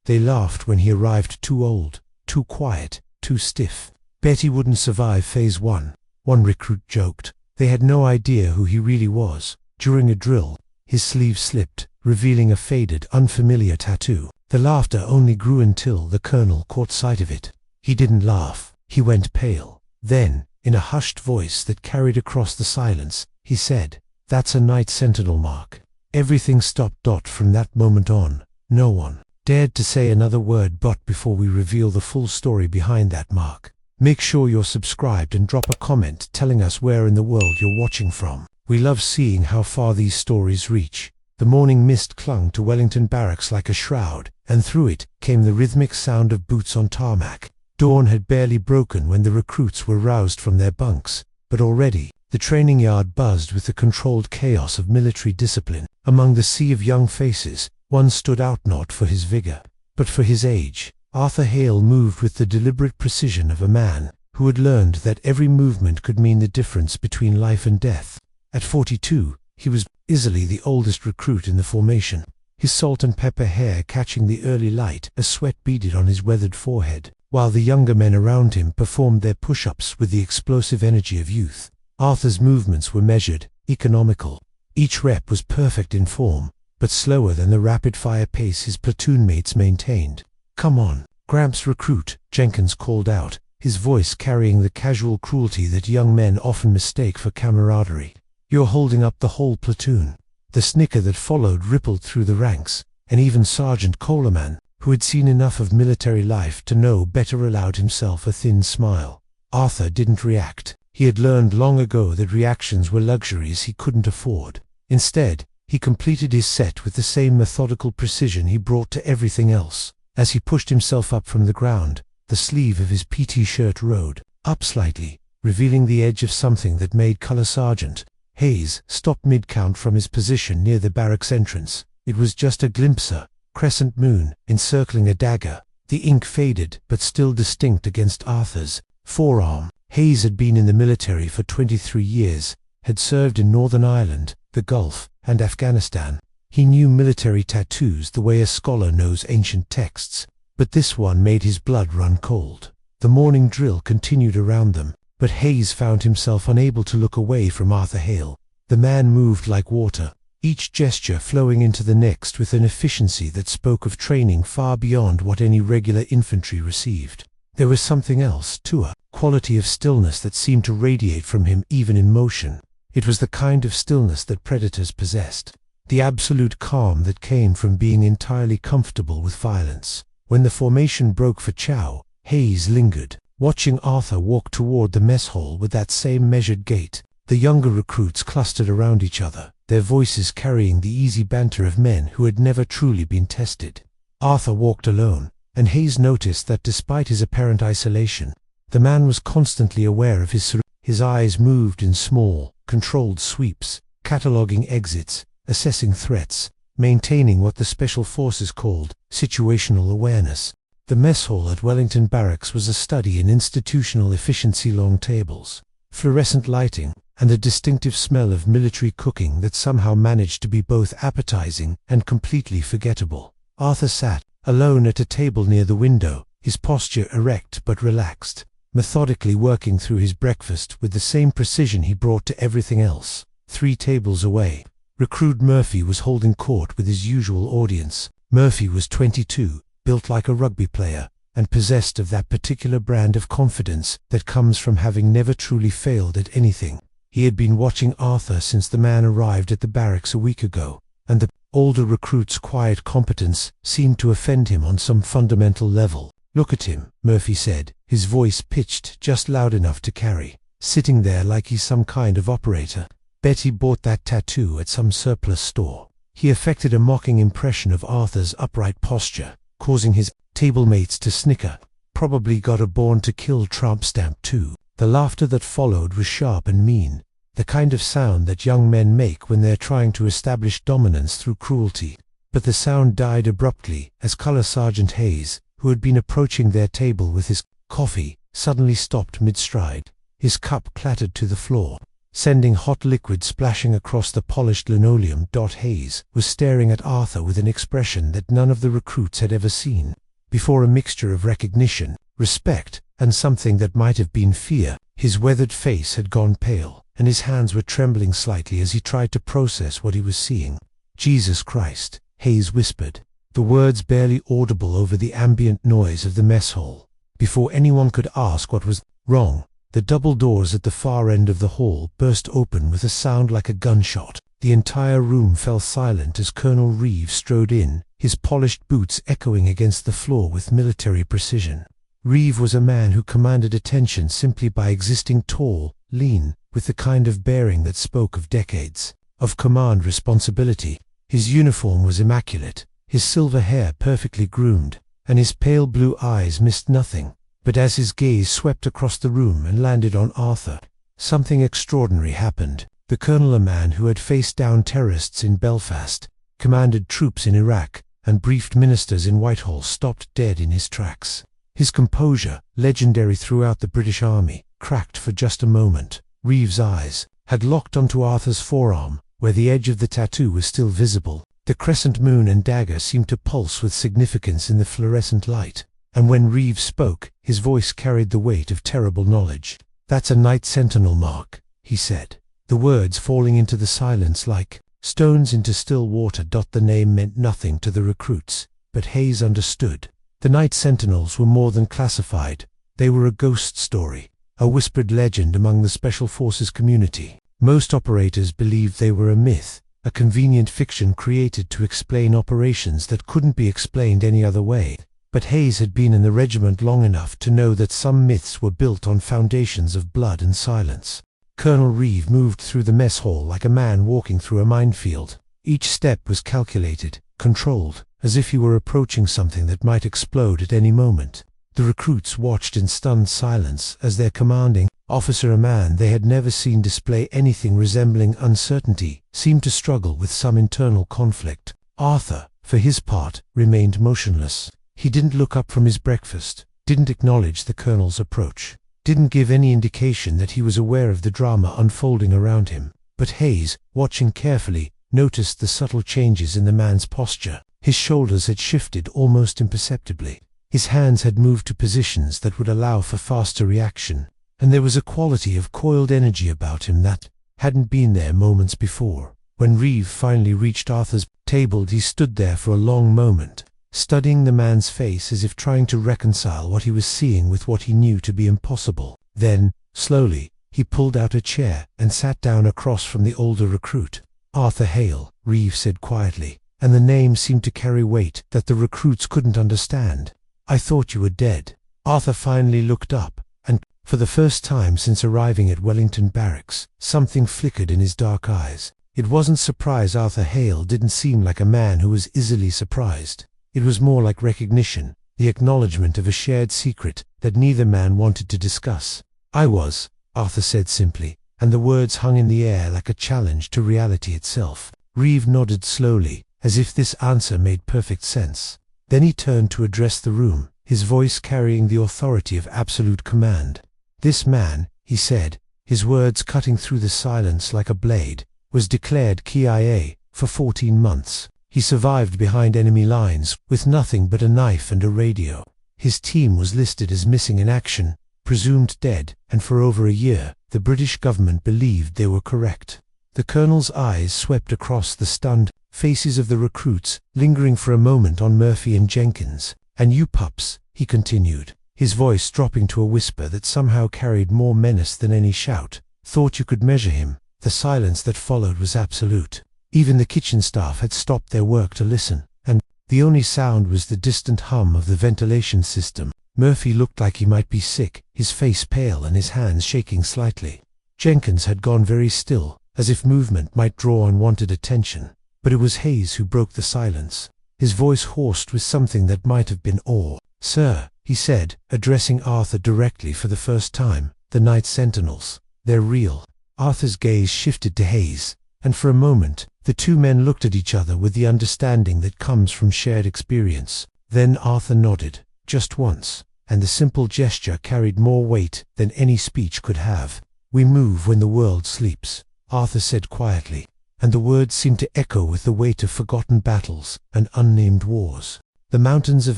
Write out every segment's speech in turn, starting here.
They laughed when he arrived too old, too quiet, too stiff. Bet he wouldn't survive phase 1, one recruit joked. They had no idea who he really was. During a drill, his sleeve slipped, revealing a faded, unfamiliar tattoo. The laughter only grew until the colonel caught sight of it. He didn't laugh. He went pale. Then, in a hushed voice that carried across the silence, he said, "That's a night sentinel mark." Everything stopped. From that moment on, no one dared to say another word but before we reveal the full story behind that mark. Make sure you're subscribed and drop a comment telling us where in the world you're watching from. We love seeing how far these stories reach. The morning mist clung to Wellington Barracks like a shroud, and through it came the rhythmic sound of boots on tarmac. Dawn had barely broken when the recruits were roused from their bunks, but already the training yard buzzed with the controlled chaos of military discipline. Among the sea of young faces, one stood out not for his vigor, but for his age. Arthur Hale moved with the deliberate precision of a man who had learned that every movement could mean the difference between life and death. At 42, he was easily the oldest recruit in the formation, his salt and pepper hair catching the early light, a sweat beaded on his weathered forehead, while the younger men around him performed their push-ups with the explosive energy of youth. Arthur's movements were measured, economical. Each rep was perfect in form, but slower than the rapid-fire pace his platoon mates maintained. "Come on, Gramps recruit," Jenkins called out, his voice carrying the casual cruelty that young men often mistake for camaraderie. "You're holding up the whole platoon." The snicker that followed rippled through the ranks, and even Sergeant Coleman, who had seen enough of military life to know better, allowed himself a thin smile. Arthur didn't react. He had learned long ago that reactions were luxuries he couldn't afford. Instead, he completed his set with the same methodical precision he brought to everything else. As he pushed himself up from the ground, the sleeve of his PT shirt rode up slightly, revealing the edge of something that made Color Sergeant Hayes stop mid-count from his position near the barracks entrance. It was just a glimpse, a crescent moon encircling a dagger. The ink faded, but still distinct against Arthur's forearm. Hayes had been in the military for 23 years, had served in Northern Ireland, the Gulf, and Afghanistan. He knew military tattoos the way a scholar knows ancient texts, but this one made his blood run cold. The morning drill continued around them, but Hayes found himself unable to look away from Arthur Hale. The man moved like water, each gesture flowing into the next with an efficiency that spoke of training far beyond what any regular infantry received. There was something else, too, a quality of stillness that seemed to radiate from him even in motion. It was the kind of stillness that predators possessed, the absolute calm that came from being entirely comfortable with violence. When the formation broke for chow, Hayes lingered, watching Arthur walk toward the mess hall with that same measured gait. The younger recruits clustered around each other, their voices carrying the easy banter of men who had never truly been tested. Arthur walked alone, and Hayes noticed that despite his apparent isolation, the man was constantly aware of his surroundings. His eyes moved in small, controlled sweeps, cataloging exits, assessing threats, maintaining what the Special Forces called situational awareness. The mess hall at Wellington Barracks was a study in institutional efficiency. Long tables, fluorescent lighting, and the distinctive smell of military cooking that somehow managed to be both appetizing and completely forgettable. Arthur sat, alone at a table near the window, his posture erect but relaxed, methodically working through his breakfast with the same precision he brought to everything else. 3 tables away, recruit Murphy was holding court with his usual audience. Murphy was 22, built like a rugby player, and possessed of that particular brand of confidence that comes from having never truly failed at anything. He had been watching Arthur since the man arrived at the barracks a week ago, and the older recruit's quiet competence seemed to offend him on some fundamental level. "Look at him," Murphy said, his voice pitched just loud enough to carry, "sitting there like he's some kind of operator. Bet he bought that tattoo at some surplus store." He affected a mocking impression of Arthur's upright posture, causing his table mates to snicker. Probably got a born-to-kill tramp stamp too. The laughter that followed was sharp and mean, the kind of sound that young men make when they're trying to establish dominance through cruelty. But the sound died abruptly as Color Sergeant Hayes, who had been approaching their table with his coffee, suddenly stopped mid-stride. His cup clattered to the floor. sending hot liquid splashing across the polished linoleum. Hayes was staring at Arthur with an expression that none of the recruits had ever seen. Before a mixture of recognition, respect, and something that might have been fear, his weathered face had gone pale, and his hands were trembling slightly as he tried to process what he was seeing. "Jesus Christ," Hayes whispered, the words barely audible over the ambient noise of the mess hall. Before anyone could ask what was wrong, the double doors at the far end of the hall burst open with a sound like a gunshot. The entire room fell silent as Colonel Reeve strode in, his polished boots echoing against the floor with military precision. Reeve was a man who commanded attention simply by existing tall, lean, with the kind of bearing that spoke of decades of command responsibility. His uniform was immaculate, his silver hair perfectly groomed, and his pale blue eyes missed nothing. But as his gaze swept across the room and landed on Arthur, something extraordinary happened. The colonel, a man who had faced down terrorists in Belfast, commanded troops in Iraq, and briefed ministers in Whitehall, stopped dead in his tracks. His composure, legendary throughout the British Army, cracked for just a moment. Reeve's eyes had locked onto Arthur's forearm, where the edge of the tattoo was still visible. The crescent moon and dagger seemed to pulse with significance in the fluorescent light, and when Reeve spoke, his voice carried the weight of terrible knowledge. "That's a Night Sentinel mark," he said, the words falling into the silence like stones into still water. The name meant nothing to the recruits, but Hayes understood. The Night Sentinels were more than classified. They were a ghost story, a whispered legend among the Special Forces community. Most operators believed they were a myth, a convenient fiction created to explain operations that couldn't be explained any other way. But Hayes had been in the regiment long enough to know that some myths were built on foundations of blood and silence. Colonel Reeve moved through the mess hall like a man walking through a minefield. Each step was calculated, controlled, as if he were approaching something that might explode at any moment. The recruits watched in stunned silence as their commanding officer, a man they had never seen display anything resembling uncertainty, seemed to struggle with some internal conflict. Arthur, for his part, remained motionless. He didn't look up from his breakfast, didn't acknowledge the colonel's approach, didn't give any indication that he was aware of the drama unfolding around him. But Hayes, watching carefully, noticed the subtle changes in the man's posture. His shoulders had shifted almost imperceptibly. His hands had moved to positions that would allow for faster reaction, and there was a quality of coiled energy about him that hadn't been there moments before. When Reeve finally reached Arthur's table, he stood there for a long moment, studying the man's face as if trying to reconcile what he was seeing with what he knew to be impossible. Then, slowly, he pulled out a chair and sat down across from the older recruit. "Arthur Hale," Reeve said quietly, and the name seemed to carry weight that the recruits couldn't understand. "I thought you were dead." Arthur finally looked up, and, for the first time since arriving at Wellington Barracks, something flickered in his dark eyes. It wasn't surprise. Arthur Hale didn't seem like a man who was easily surprised. It was more like recognition, the acknowledgement of a shared secret that neither man wanted to discuss. "I was," Arthur said simply, and the words hung in the air like a challenge to reality itself. Reeve nodded slowly, as if this answer made perfect sense. Then he turned to address the room, his voice carrying the authority of absolute command. "This man," he said, his words cutting through the silence like a blade, "was declared KIA for 14 months. He survived behind enemy lines with nothing but a knife and a radio. His team was listed as missing in action, presumed dead, and for over a year, the British government believed they were correct." The colonel's eyes swept across the stunned faces of the recruits, lingering for a moment on Murphy and Jenkins. "And you pups," he continued, his voice dropping to a whisper that somehow carried more menace than any shout, "thought you could measure him." The silence that followed was absolute. Even the kitchen staff had stopped their work to listen, and the only sound was the distant hum of the ventilation system. Murphy looked like he might be sick, his face pale and his hands shaking slightly. Jenkins had gone very still, as if movement might draw unwanted attention. But it was Hayes who broke the silence, his voice hoarse with something that might have been awe. "Sir," he said, addressing Arthur directly for the first time, "the Night Sentinels, they're real." Arthur's gaze shifted to Hayes, and for a moment, the two men looked at each other with the understanding that comes from shared experience. Then Arthur nodded, just once, and the simple gesture carried more weight than any speech could have. "We move when the world sleeps," Arthur said quietly, and the words seemed to echo with the weight of forgotten battles and unnamed wars. The mountains of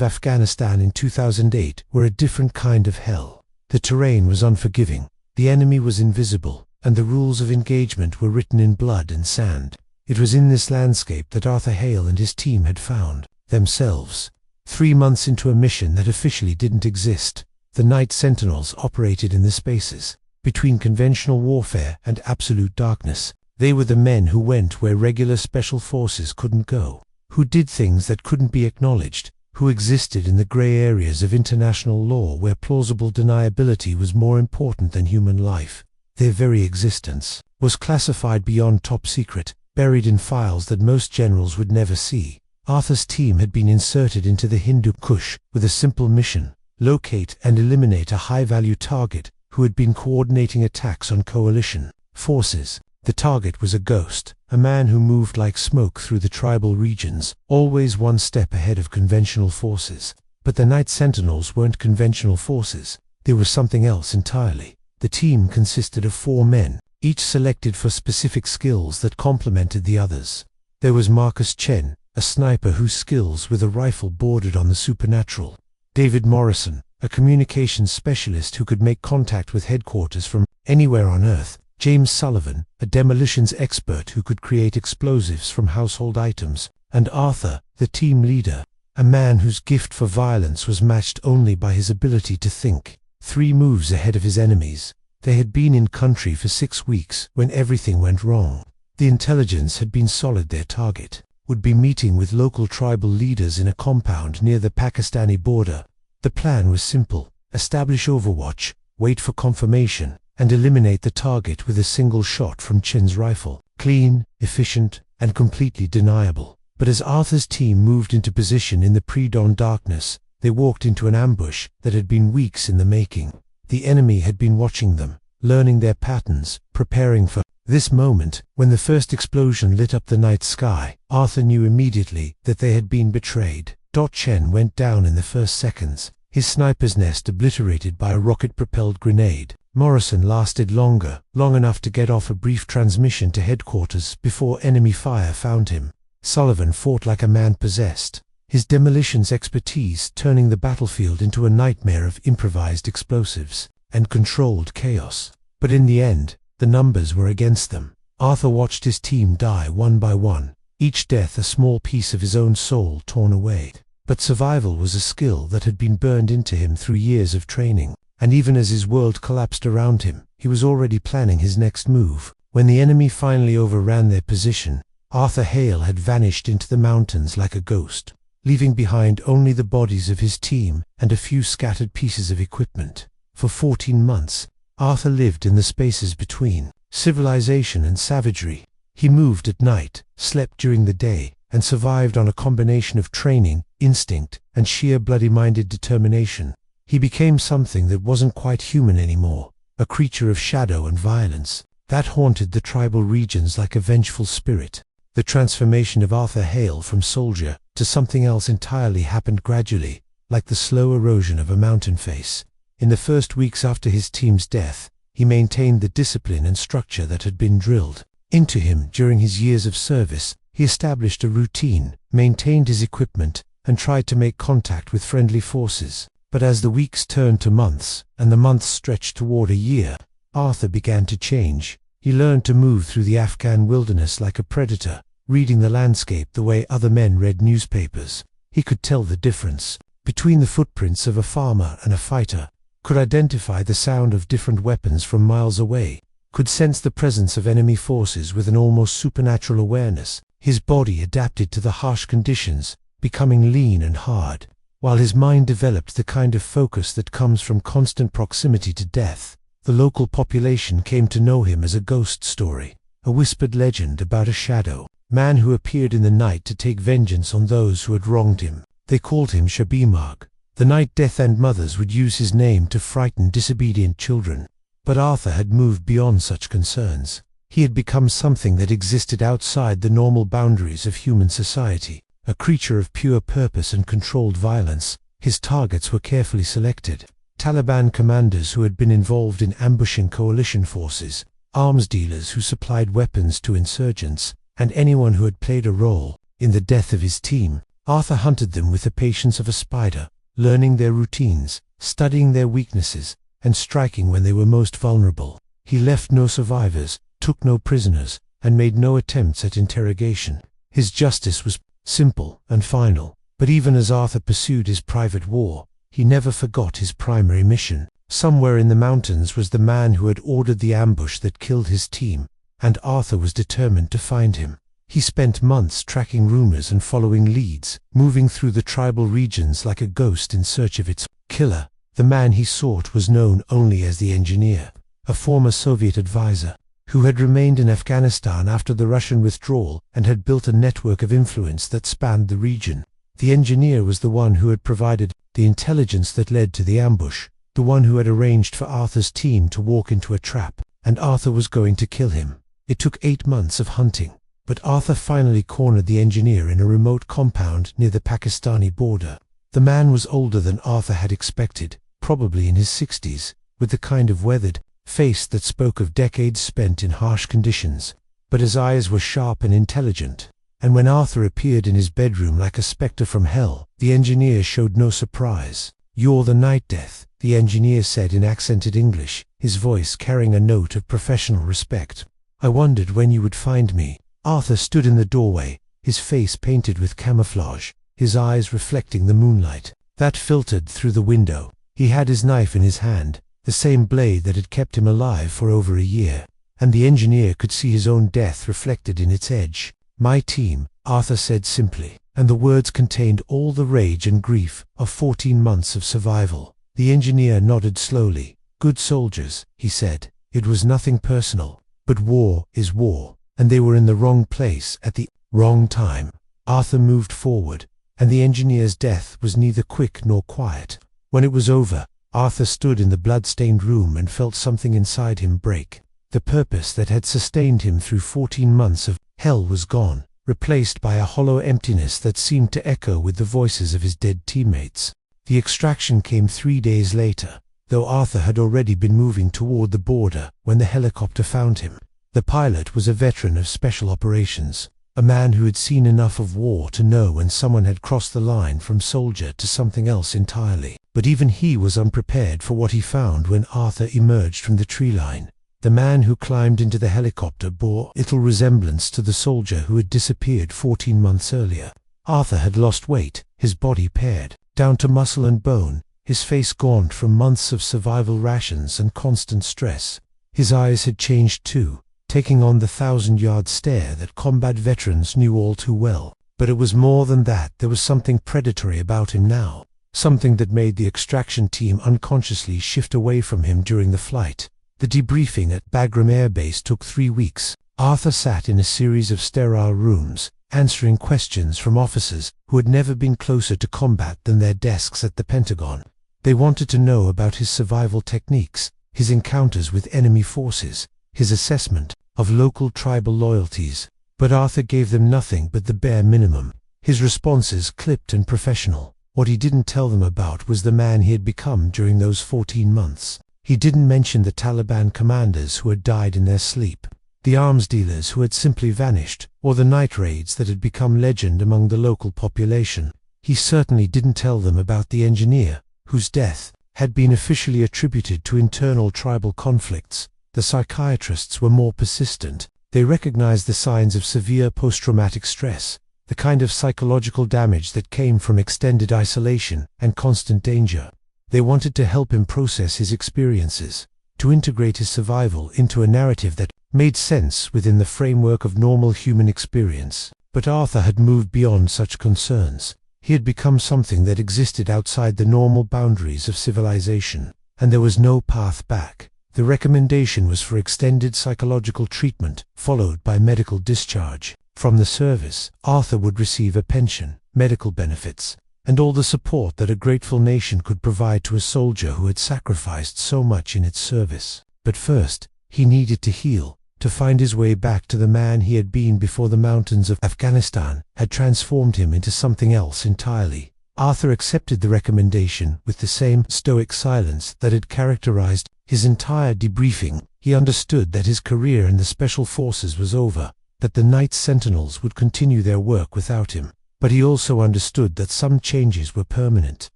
Afghanistan in 2008 were a different kind of hell. The terrain was unforgiving, the enemy was invisible, and the rules of engagement were written in blood and sand. It was in this landscape that Arthur Hale and his team had found themselves. 3 months into a mission that officially didn't exist, the Night Sentinels operated in the spaces between conventional warfare and absolute darkness. They were the men who went where regular special forces couldn't go, who did things that couldn't be acknowledged, who existed in the gray areas of international law where plausible deniability was more important than human life. Their very existence was classified beyond top secret, buried in files that most generals would never see. Arthur's team had been inserted into the Hindu Kush with a simple mission: locate and eliminate a high-value target who had been coordinating attacks on coalition forces. The target was a ghost, a man who moved like smoke through the tribal regions, always one step ahead of conventional forces. But the Night Sentinels weren't conventional forces. They were something else entirely. The team consisted of 4 men, each selected for specific skills that complemented the others. There was Marcus Chen, a sniper whose skills with a rifle bordered on the supernatural. David Morrison, a communications specialist who could make contact with headquarters from anywhere on Earth. James Sullivan, a demolitions expert who could create explosives from household items. And Arthur, the team leader, a man whose gift for violence was matched only by his ability to think 3 moves ahead of his enemies. They had been in country for 6 weeks when everything went wrong. The intelligence had been solid. Their target would be meeting with local tribal leaders in a compound near the Pakistani border. The plan was simple: establish overwatch, wait for confirmation, and eliminate the target with a single shot from Chen's rifle. Clean, efficient, and completely deniable. But as Arthur's team moved into position in the pre-dawn darkness, they walked into an ambush that had been weeks in the making. The enemy had been watching them, learning their patterns, preparing for this moment. When the first explosion lit up the night sky, Arthur knew immediately that they had been betrayed. Chen went down in the first seconds, his sniper's nest obliterated by a rocket-propelled grenade. Morrison lasted longer, long enough to get off a brief transmission to headquarters before enemy fire found him. Sullivan fought like a man possessed, his demolitions expertise turning the battlefield into a nightmare of improvised explosives and controlled chaos. But in the end, the numbers were against them. Arthur watched his team die one by one, each death a small piece of his own soul torn away. But survival was a skill that had been burned into him through years of training. And even as his world collapsed around him, he was already planning his next move. When the enemy finally overran their position, Arthur Hale had vanished into the mountains like a ghost, leaving behind only the bodies of his team and a few scattered pieces of equipment. For 14 months, Arthur lived in the spaces between civilization and savagery. He moved at night, slept during the day, and survived on a combination of training, instinct, and sheer bloody-minded determination. He became something that wasn't quite human anymore, a creature of shadow and violence that haunted the tribal regions like a vengeful spirit. The transformation of Arthur Hale from soldier to something else entirely happened gradually, like the slow erosion of a mountain face. In the first weeks after his team's death, he maintained the discipline and structure that had been drilled into him during his years of service. He established a routine, maintained his equipment, and tried to make contact with friendly forces. But as the weeks turned to months, and the months stretched toward a year, Arthur began to change. He learned to move through the Afghan wilderness like a predator, reading the landscape the way other men read newspapers. He could tell the difference between the footprints of a farmer and a fighter, could identify the sound of different weapons from miles away, could sense the presence of enemy forces with an almost supernatural awareness. His body adapted to the harsh conditions, becoming lean and hard, while his mind developed the kind of focus that comes from constant proximity to death. The local population came to know him as a ghost story, a whispered legend about a shadow man who appeared in the night to take vengeance on those who had wronged him. They called him Shabimag. The night death and mothers would use his name to frighten disobedient children. But Arthur had moved beyond such concerns. He had become something that existed outside the normal boundaries of human society, a creature of pure purpose and controlled violence. His targets were carefully selected, Taliban commanders who had been involved in ambushing coalition forces, arms dealers who supplied weapons to insurgents, and anyone who had played a role in the death of his team. Arthur hunted them with the patience of a spider, learning their routines, studying their weaknesses, and striking when they were most vulnerable. He left no survivors, took no prisoners, and made no attempts at interrogation. His justice was simple and final, but even as Arthur pursued his private war, he never forgot his primary mission. Somewhere in the mountains was the man who had ordered the ambush that killed his team, and Arthur was determined to find him. He spent months tracking rumors and following leads, moving through the tribal regions like a ghost in search of its killer. The man he sought was known only as the engineer, a former Soviet advisor, who had remained in Afghanistan after the Russian withdrawal and had built a network of influence that spanned the region. The engineer was the one who had provided the intelligence that led to the ambush, the one who had arranged for Arthur's team to walk into a trap, and Arthur was going to kill him. It took 8 months of hunting, but Arthur finally cornered the engineer in a remote compound near the Pakistani border. The man was older than Arthur had expected, probably in his 60s, with the kind of weathered face that spoke of decades spent in harsh conditions, but his eyes were sharp and intelligent, and when Arthur appeared in his bedroom like a spectre from hell, the engineer showed no surprise. "You're the Night Death," the engineer said in accented English, his voice carrying a note of professional respect. "I wondered when you would find me." Arthur stood in the doorway, his face painted with camouflage, his eyes reflecting the moonlight that filtered through the window. He had his knife in his hand, the same blade that had kept him alive for over a year, and the engineer could see his own death reflected in its edge. "My team," Arthur said simply, and the words contained all the rage and grief of 14 months of survival. The engineer nodded slowly. "Good soldiers," he said. "It was nothing personal, but war is war, and they were in the wrong place at the wrong time." Arthur moved forward, and the engineer's death was neither quick nor quiet. When it was over, Arthur stood in the blood-stained room and felt something inside him break. The purpose that had sustained him through 14 months of hell was gone, replaced by a hollow emptiness that seemed to echo with the voices of his dead teammates. The extraction came 3 days later, though Arthur had already been moving toward the border when the helicopter found him. The pilot was a veteran of special operations, a man who had seen enough of war to know when someone had crossed the line from soldier to something else entirely. But even he was unprepared for what he found when Arthur emerged from the tree line. The man who climbed into the helicopter bore little resemblance to the soldier who had disappeared 14 months earlier. Arthur had lost weight, his body pared down to muscle and bone, his face gaunt from months of survival rations and constant stress. His eyes had changed too, taking on the 1,000-yard stare that combat veterans knew all too well. But it was more than that. There was something predatory about him now, something that made the extraction team unconsciously shift away from him during the flight. The debriefing at Bagram Air Base took 3 weeks. Arthur sat in a series of sterile rooms, answering questions from officers who had never been closer to combat than their desks at the Pentagon. They wanted to know about his survival techniques, his encounters with enemy forces, his assessment of local tribal loyalties, but Arthur gave them nothing but the bare minimum. His responses clipped and professional. What he didn't tell them about was the man he had become during those 14 months. He didn't mention the Taliban commanders who had died in their sleep, the arms dealers who had simply vanished, or the night raids that had become legend among the local population. He certainly didn't tell them about the engineer, whose death had been officially attributed to internal tribal conflicts. The psychiatrists were more persistent. They recognized the signs of severe post-traumatic stress, the kind of psychological damage that came from extended isolation and constant danger. They wanted to help him process his experiences, to integrate his survival into a narrative that made sense within the framework of normal human experience. But Arthur had moved beyond such concerns. He had become something that existed outside the normal boundaries of civilization, and there was no path back. The recommendation was for extended psychological treatment, followed by medical discharge. From the service, Arthur would receive a pension, medical benefits, and all the support that a grateful nation could provide to a soldier who had sacrificed so much in its service. But first, he needed to heal, to find his way back to the man he had been before the mountains of Afghanistan had transformed him into something else entirely. Arthur accepted the recommendation with the same stoic silence that had characterized his entire debriefing. He understood that his career in the Special Forces was over, that the Night Sentinels would continue their work without him. But he also understood that some changes were permanent,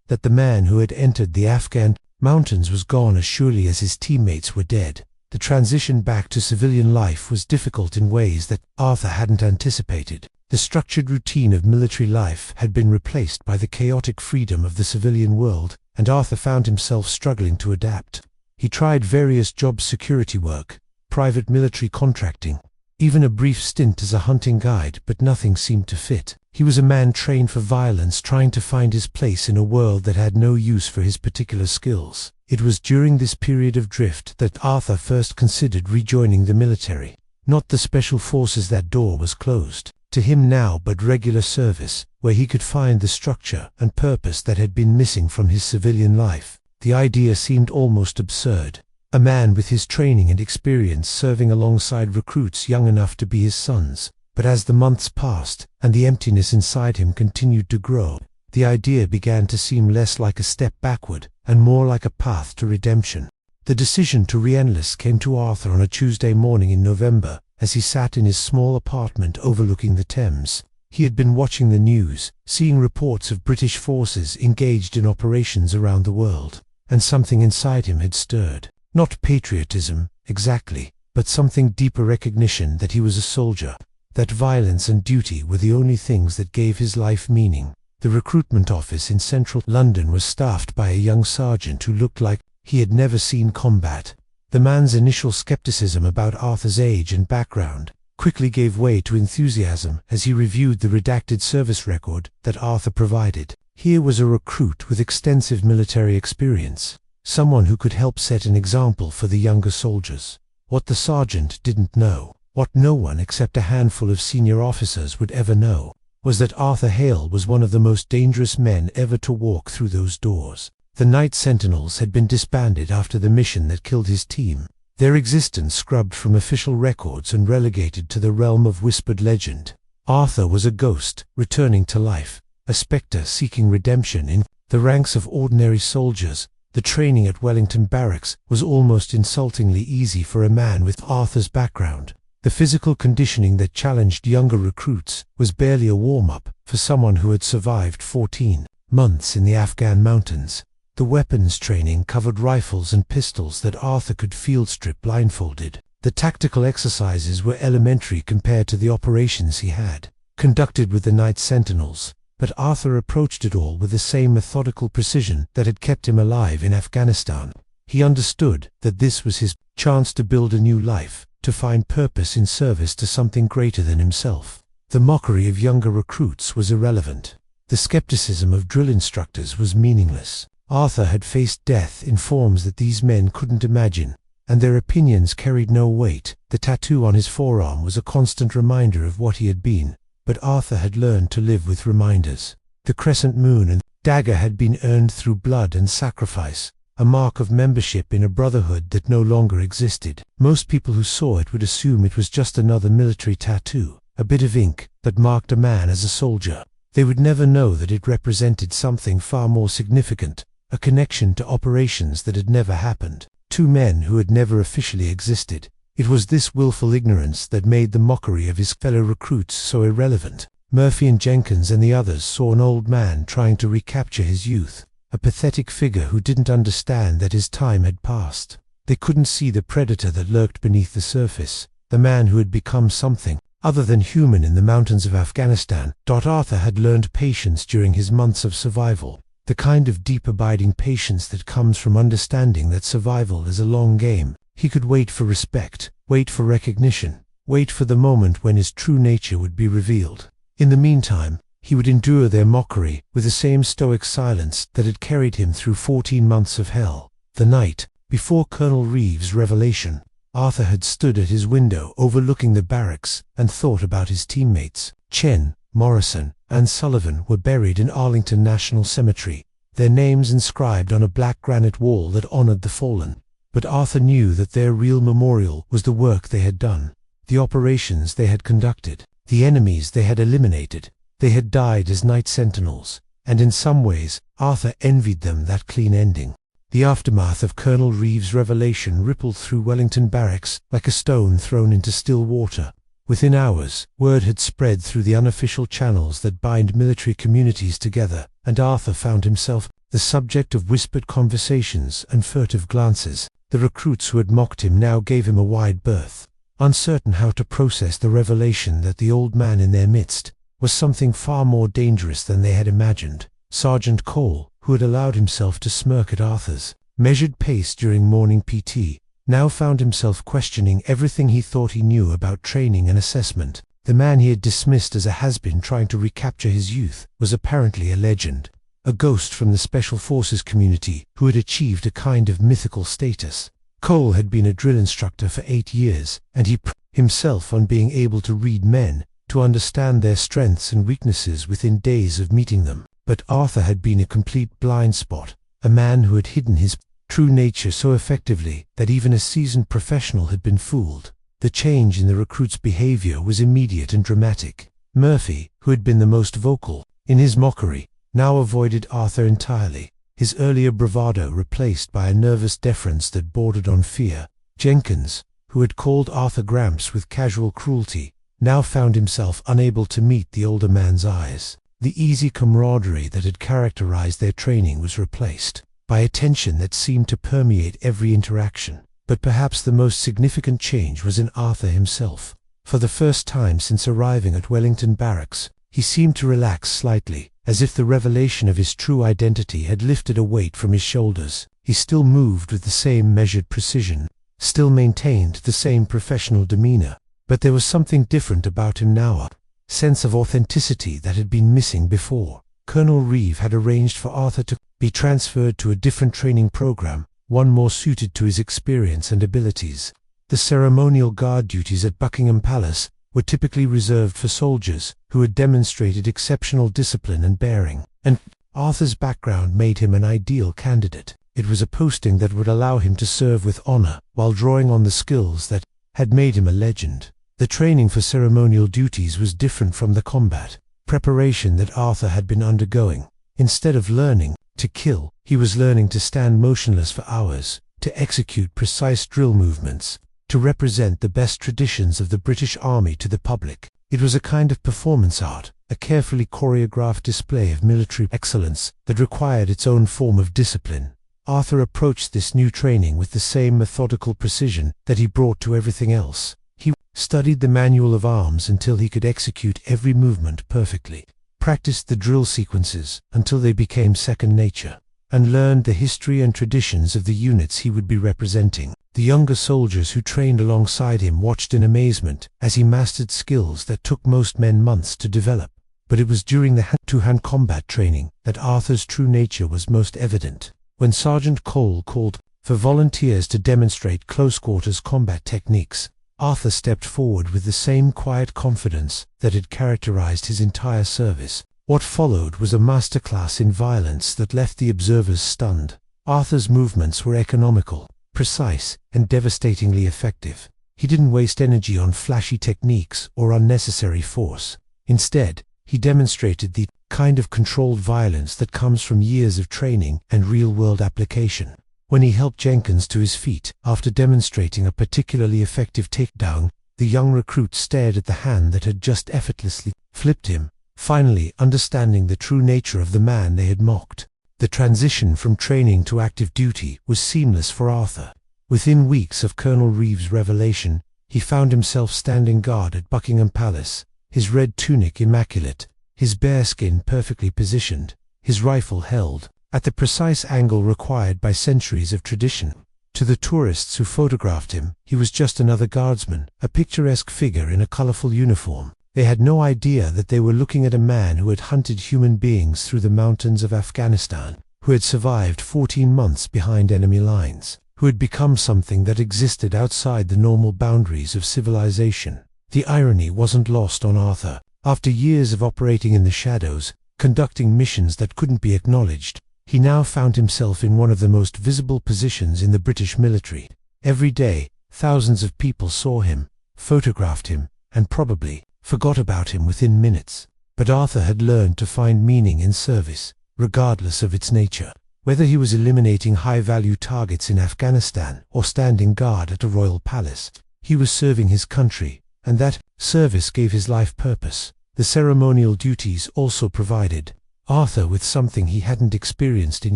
that the man who had entered the Afghan mountains was gone as surely as his teammates were dead. The transition back to civilian life was difficult in ways that Arthur hadn't anticipated. The structured routine of military life had been replaced by the chaotic freedom of the civilian world, and Arthur found himself struggling to adapt. He tried various job security work, private military contracting, even a brief stint as a hunting guide, but nothing seemed to fit. He was a man trained for violence, trying to find his place in a world that had no use for his particular skills. It was during this period of drift that Arthur first considered rejoining the military. Not the Special Forces. That door was closed to him now, but regular service, where he could find the structure and purpose that had been missing from his civilian life. The idea seemed almost absurd. A man with his training and experience serving alongside recruits young enough to be his sons. But as the months passed, and the emptiness inside him continued to grow, the idea began to seem less like a step backward, and more like a path to redemption. The decision to re-enlist came to Arthur on a Tuesday morning in November, as he sat in his small apartment overlooking the Thames. He had been watching the news, seeing reports of British forces engaged in operations around the world, and something inside him had stirred. Not patriotism, exactly, but something deeper: recognition that he was a soldier, that violence and duty were the only things that gave his life meaning. The recruitment office in central London was staffed by a young sergeant who looked like he had never seen combat. The man's initial skepticism about Arthur's age and background quickly gave way to enthusiasm as he reviewed the redacted service record that Arthur provided. Here was a recruit with extensive military experience, someone who could help set an example for the younger soldiers. What the sergeant didn't know, what no one except a handful of senior officers would ever know, was that Arthur Hale was one of the most dangerous men ever to walk through those doors. The Night Sentinels had been disbanded after the mission that killed his team, their existence scrubbed from official records and relegated to the realm of whispered legend. Arthur was a ghost, returning to life, a spectre seeking redemption in the ranks of ordinary soldiers. The training at Wellington Barracks was almost insultingly easy for a man with Arthur's background. The physical conditioning that challenged younger recruits was barely a warm-up for someone who had survived 14 months in the Afghan mountains. The weapons training covered rifles and pistols that Arthur could field strip blindfolded. The tactical exercises were elementary compared to the operations he had conducted with the Night Sentinels, but Arthur approached it all with the same methodical precision that had kept him alive in Afghanistan. He understood that this was his chance to build a new life, to find purpose in service to something greater than himself. The mockery of younger recruits was irrelevant. The skepticism of drill instructors was meaningless. Arthur had faced death in forms that these men couldn't imagine, and their opinions carried no weight. The tattoo on his forearm was a constant reminder of what he had been, but Arthur had learned to live with reminders. The crescent moon and dagger had been earned through blood and sacrifice, a mark of membership in a brotherhood that no longer existed. Most people who saw it would assume it was just another military tattoo, a bit of ink that marked a man as a soldier. They would never know that it represented something far more significant, a connection to operations that had never happened, two men who had never officially existed. It was this willful ignorance that made the mockery of his fellow recruits so irrelevant. Murphy and Jenkins and the others saw an old man trying to recapture his youth, a pathetic figure who didn't understand that his time had passed. They couldn't see the predator that lurked beneath the surface, the man who had become something other than human in the mountains of Afghanistan. Arthur had learned patience during his months of survival. The kind of deep abiding patience that comes from understanding that survival is a long game. He could wait for respect, wait for recognition, wait for the moment when his true nature would be revealed. In the meantime, he would endure their mockery with the same stoic silence that had carried him through 14 months of hell. The night before Colonel Reeves' revelation, Arthur had stood at his window overlooking the barracks and thought about his teammates. Chen, Morrison, and Sullivan were buried in Arlington National Cemetery, their names inscribed on a black granite wall that honored the fallen. But Arthur knew that their real memorial was the work they had done, the operations they had conducted, the enemies they had eliminated. They had died as Night Sentinels, and in some ways, Arthur envied them that clean ending. The aftermath of Colonel Reeves' revelation rippled through Wellington Barracks like a stone thrown into still water. Within hours, word had spread through the unofficial channels that bind military communities together, and Arthur found himself the subject of whispered conversations and furtive glances. The recruits who had mocked him now gave him a wide berth, uncertain how to process the revelation that the old man in their midst was something far more dangerous than they had imagined. Sergeant Cole, who had allowed himself to smirk at Arthur's measured pace during morning PT, now found himself questioning everything he thought he knew about training and assessment. The man he had dismissed as a has-been trying to recapture his youth was apparently a legend, a ghost from the Special Forces community who had achieved a kind of mythical status. Cole had been a drill instructor for 8 years, and he prided himself on being able to read men, to understand their strengths and weaknesses within days of meeting them. But Arthur had been a complete blind spot, a man who had hidden his true nature so effectively that even a seasoned professional had been fooled. The change in the recruit's behavior was immediate and dramatic. Murphy, who had been the most vocal in his mockery, now avoided Arthur entirely, his earlier bravado replaced by a nervous deference that bordered on fear. Jenkins, who had called Arthur Gramps with casual cruelty, now found himself unable to meet the older man's eyes. The easy camaraderie that had characterized their training was replaced by a tension that seemed to permeate every interaction. But perhaps the most significant change was in Arthur himself. For the first time since arriving at Wellington Barracks, he seemed to relax slightly, as if the revelation of his true identity had lifted a weight from his shoulders. He still moved with the same measured precision, still maintained the same professional demeanor, but there was something different about him now, a sense of authenticity that had been missing before. Colonel Reeve had arranged for Arthur to be transferred to a different training program, one more suited to his experience and abilities. The ceremonial guard duties at Buckingham Palace were typically reserved for soldiers who had demonstrated exceptional discipline and bearing, and Arthur's background made him an ideal candidate. It was a posting that would allow him to serve with honor while drawing on the skills that had made him a legend. The training for ceremonial duties was different from the combat preparation that Arthur had been undergoing. Instead of learning to kill, he was learning to stand motionless for hours, to execute precise drill movements, to represent the best traditions of the British Army to the public. It was a kind of performance art, a carefully choreographed display of military excellence that required its own form of discipline. Arthur approached this new training with the same methodical precision that he brought to everything else. He studied the manual of arms until he could execute every movement perfectly, practiced the drill sequences until they became second nature, and learned the history and traditions of the units he would be representing. The younger soldiers who trained alongside him watched in amazement as he mastered skills that took most men months to develop. But it was during the hand-to-hand combat training that Arthur's true nature was most evident. When Sergeant Cole called for volunteers to demonstrate close-quarters combat techniques, Arthur stepped forward with the same quiet confidence that had characterized his entire service. What followed was a masterclass in violence that left the observers stunned. Arthur's movements were economical, precise, and devastatingly effective. He didn't waste energy on flashy techniques or unnecessary force. Instead, he demonstrated the kind of controlled violence that comes from years of training and real-world application. When he helped Jenkins to his feet after demonstrating a particularly effective takedown, the young recruit stared at the hand that had just effortlessly flipped him, finally understanding the true nature of the man they had mocked. The transition from training to active duty was seamless for Arthur. Within weeks of Colonel Reeves' revelation, he found himself standing guard at Buckingham Palace, his red tunic immaculate, his bare skin perfectly positioned, his rifle held at the precise angle required by centuries of tradition. To the tourists who photographed him, he was just another guardsman, a picturesque figure in a colorful uniform. They had no idea that they were looking at a man who had hunted human beings through the mountains of Afghanistan, who had survived 14 months behind enemy lines, who had become something that existed outside the normal boundaries of civilization. The irony wasn't lost on Arthur. After years of operating in the shadows, conducting missions that couldn't be acknowledged, he now found himself in one of the most visible positions in the British military. Every day, thousands of people saw him, photographed him, and probably forgot about him within minutes. But Arthur had learned to find meaning in service. regardless of its nature. Whether he was eliminating high-value targets in Afghanistan or standing guard at a royal palace, he was serving his country, and that service gave his life purpose. The ceremonial duties also provided Arthur with something he hadn't experienced in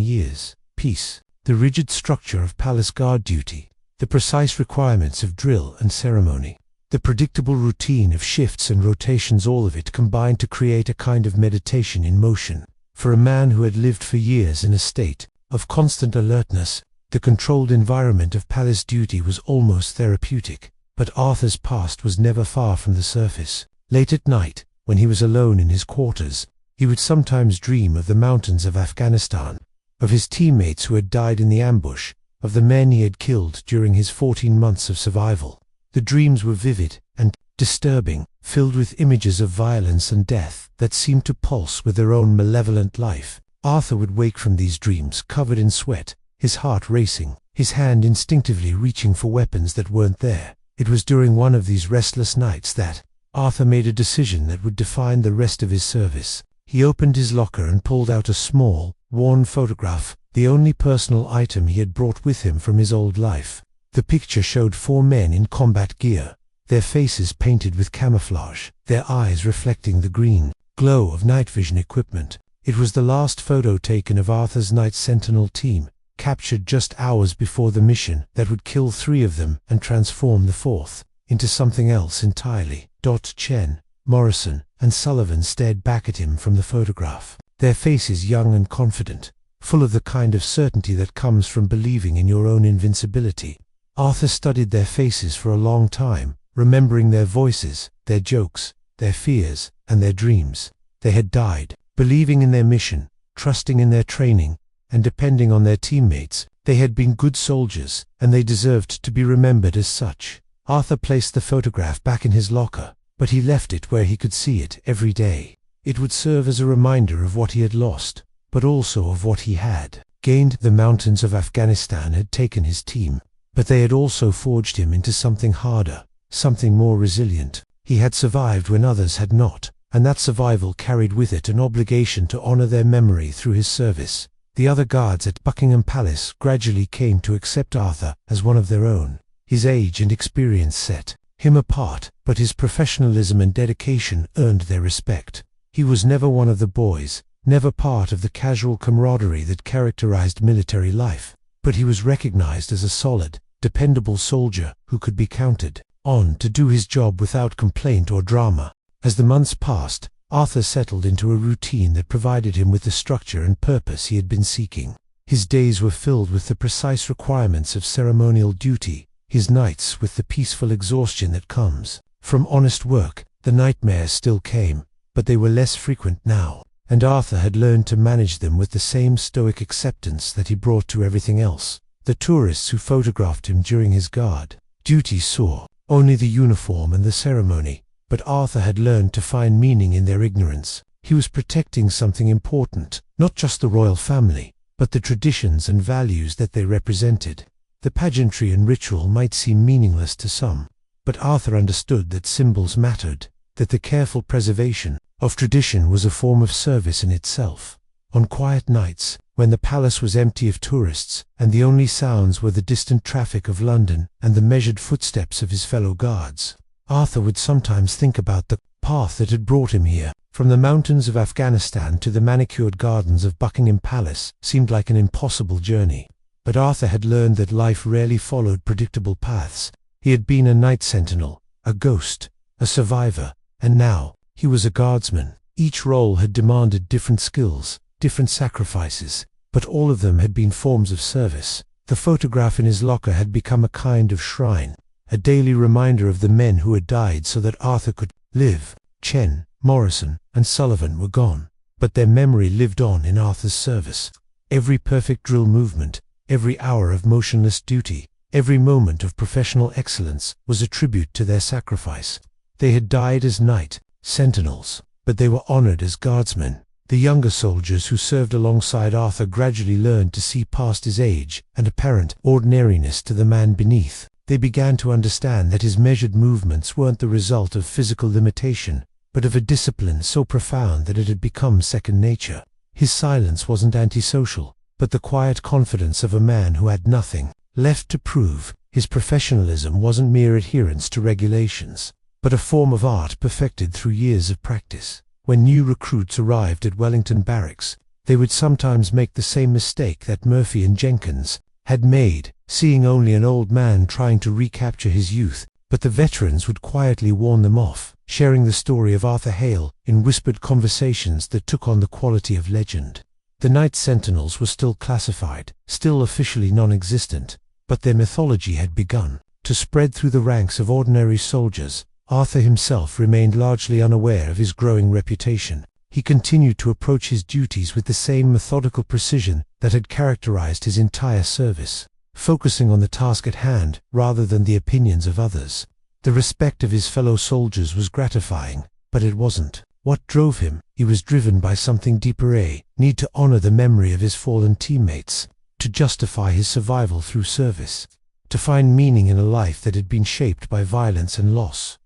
years: peace. The rigid structure of palace guard duty, the precise requirements of drill and ceremony, the predictable routine of shifts and rotations, all of it combined to create a kind of meditation in motion. For a man who had lived for years in a state of constant alertness, the controlled environment of palace duty was almost therapeutic. But Arthur's past was never far from the surface. Late at night, when he was alone in his quarters, he would sometimes dream of the mountains of Afghanistan, of his teammates who had died in the ambush, of the men he had killed during his 14 months of survival. The dreams were vivid and disturbing, filled with images of violence and death that seemed to pulse with their own malevolent life. Arthur would wake from these dreams covered in sweat, his heart racing, his hand instinctively reaching for weapons that weren't there. It was during one of these restless nights that Arthur made a decision that would define the rest of his service. He opened his locker and pulled out a small, worn photograph, the only personal item he had brought with him from his old life. The picture showed 4 men in combat gear, their faces painted with camouflage, their eyes reflecting the green glow of night vision equipment. It was the last photo taken of Arthur's Night Sentinel team, captured just hours before the mission that would kill 3 of them and transform the 4th into something else entirely. Chen, Morrison, and Sullivan stared back at him from the photograph, their faces young and confident, full of the kind of certainty that comes from believing in your own invincibility. Arthur studied their faces for a long time, remembering their voices, their jokes, their fears, and their dreams. They had died, believing in their mission, trusting in their training, and depending on their teammates. They had been good soldiers, and they deserved to be remembered as such. Arthur placed the photograph back in his locker, but he left it where he could see it every day. It would serve as a reminder of what he had lost, but also of what he had gained. The mountains of Afghanistan had taken his team, but they had also forged him into something harder, something more resilient. He had survived when others had not, and that survival carried with it an obligation to honor their memory through his service. The other guards at Buckingham Palace gradually came to accept Arthur as one of their own. His age and experience set him apart, but his professionalism and dedication earned their respect. He was never one of the boys, never part of the casual camaraderie that characterized military life, but he was recognized as a solid, dependable soldier who could be counted on to do his job without complaint or drama. As the months passed, Arthur settled into a routine that provided him with the structure and purpose he had been seeking. His days were filled with the precise requirements of ceremonial duty, his nights with the peaceful exhaustion that comes from honest work. The nightmares still came, but they were less frequent now, and Arthur had learned to manage them with the same stoic acceptance that he brought to everything else. The tourists who photographed him during his guard duty saw only the uniform and the ceremony, but Arthur had learned to find meaning in their ignorance. He was protecting something important, not just the royal family, but the traditions and values that they represented. The pageantry and ritual might seem meaningless to some, but Arthur understood that symbols mattered, that the careful preservation of tradition was a form of service in itself. On quiet nights, when the palace was empty of tourists, and the only sounds were the distant traffic of London and the measured footsteps of his fellow guards, Arthur would sometimes think about the path that had brought him here. From the mountains of Afghanistan to the manicured gardens of Buckingham Palace seemed like an impossible journey. But Arthur had learned that life rarely followed predictable paths. He had been a night sentinel, a ghost, a survivor, and now he was a guardsman. Each role had demanded different skills, different sacrifices, but all of them had been forms of service. The photograph in his locker had become a kind of shrine, a daily reminder of the men who had died so that Arthur could live. Chen, Morrison, and Sullivan were gone, but their memory lived on in Arthur's service. Every perfect drill movement, every hour of motionless duty, every moment of professional excellence was a tribute to their sacrifice. They had died as night sentinels, but they were honored as guardsmen. The younger soldiers who served alongside Arthur gradually learned to see past his age and apparent ordinariness to the man beneath. They began to understand that his measured movements weren't the result of physical limitation, but of a discipline so profound that it had become second nature. His silence wasn't antisocial, but the quiet confidence of a man who had nothing left to prove. His professionalism wasn't mere adherence to regulations, but a form of art perfected through years of practice. When new recruits arrived at Wellington Barracks, they would sometimes make the same mistake that Murphy and Jenkins had made, seeing only an old man trying to recapture his youth, but the veterans would quietly warn them off, sharing the story of Arthur Hale in whispered conversations that took on the quality of legend. The Night Sentinels were still classified, still officially non-existent, but their mythology had begun to spread through the ranks of ordinary soldiers. Arthur himself remained largely unaware of his growing reputation. He continued to approach his duties with the same methodical precision that had characterized his entire service, focusing on the task at hand rather than the opinions of others. The respect of his fellow soldiers was gratifying, but it wasn't what drove him. He was driven by something deeper, a need to honor the memory of his fallen teammates, to justify his survival through service, to find meaning in a life that had been shaped by violence and loss.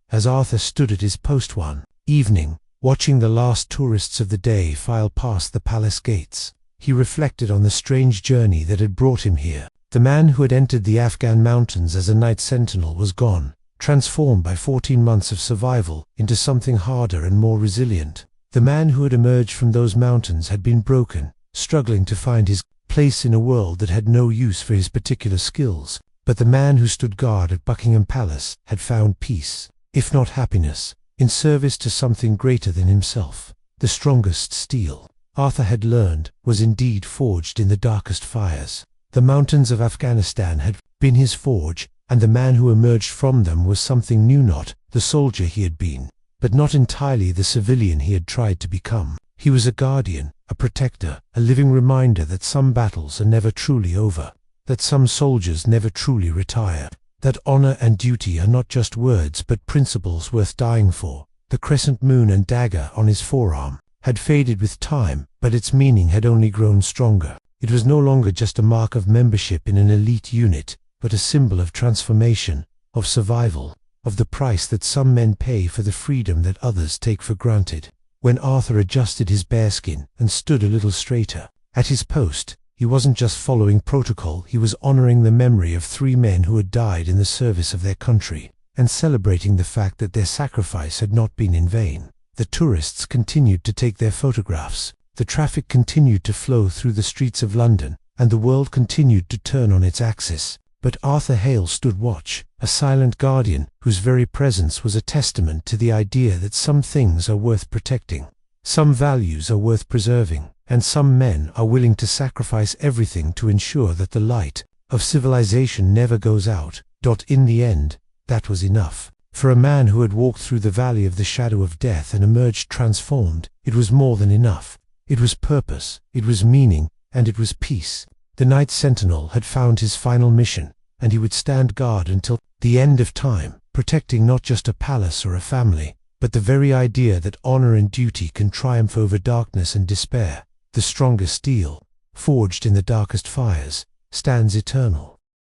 As Arthur stood at his post one evening, watching the last tourists of the day file past the palace gates, he reflected on the strange journey that had brought him here. The man who had entered the Afghan mountains as a night sentinel was gone, transformed by 14 months of survival into something harder and more resilient. The man who had emerged from those mountains had been broken, struggling to find his place in a world that had no use for his particular skills. But the man who stood guard at Buckingham Palace had found peace, if not happiness, in service to something greater than himself. The strongest steel, Arthur had learned, was indeed forged in the darkest fires. The mountains of Afghanistan had been his forge, and the man who emerged from them was something new, not the soldier he had been, but not entirely the civilian he had tried to become. He was a guardian, a protector, a living reminder that some battles are never truly over, that some soldiers never truly retire, that honor and duty are not just words but principles worth dying for. The crescent moon and dagger on his forearm had faded with time, but its meaning had only grown stronger. It was no longer just a mark of membership in an elite unit, but a symbol of transformation, of survival, of the price that some men pay for the freedom that others take for granted. When Arthur adjusted his bearskin and stood a little straighter at his post, he wasn't just following protocol, he was honoring the memory of 3 men who had died in the service of their country, and celebrating the fact that their sacrifice had not been in vain. The tourists continued to take their photographs, the traffic continued to flow through the streets of London, and the world continued to turn on its axis. But Arthur Hale stood watch, a silent guardian whose very presence was a testament to the idea that some things are worth protecting, some values are worth preserving, and some men are willing to sacrifice everything to ensure that the light of civilization never goes out. In the end, that was enough. For a man who had walked through the valley of the shadow of death and emerged transformed, it was more than enough. It was purpose, it was meaning, and it was peace. The Night Sentinel had found his final mission, and he would stand guard until the end of time, protecting not just a palace or a family, but the very idea that honor and duty can triumph over darkness and despair. The strongest steel, forged in the darkest fires, stands eternal.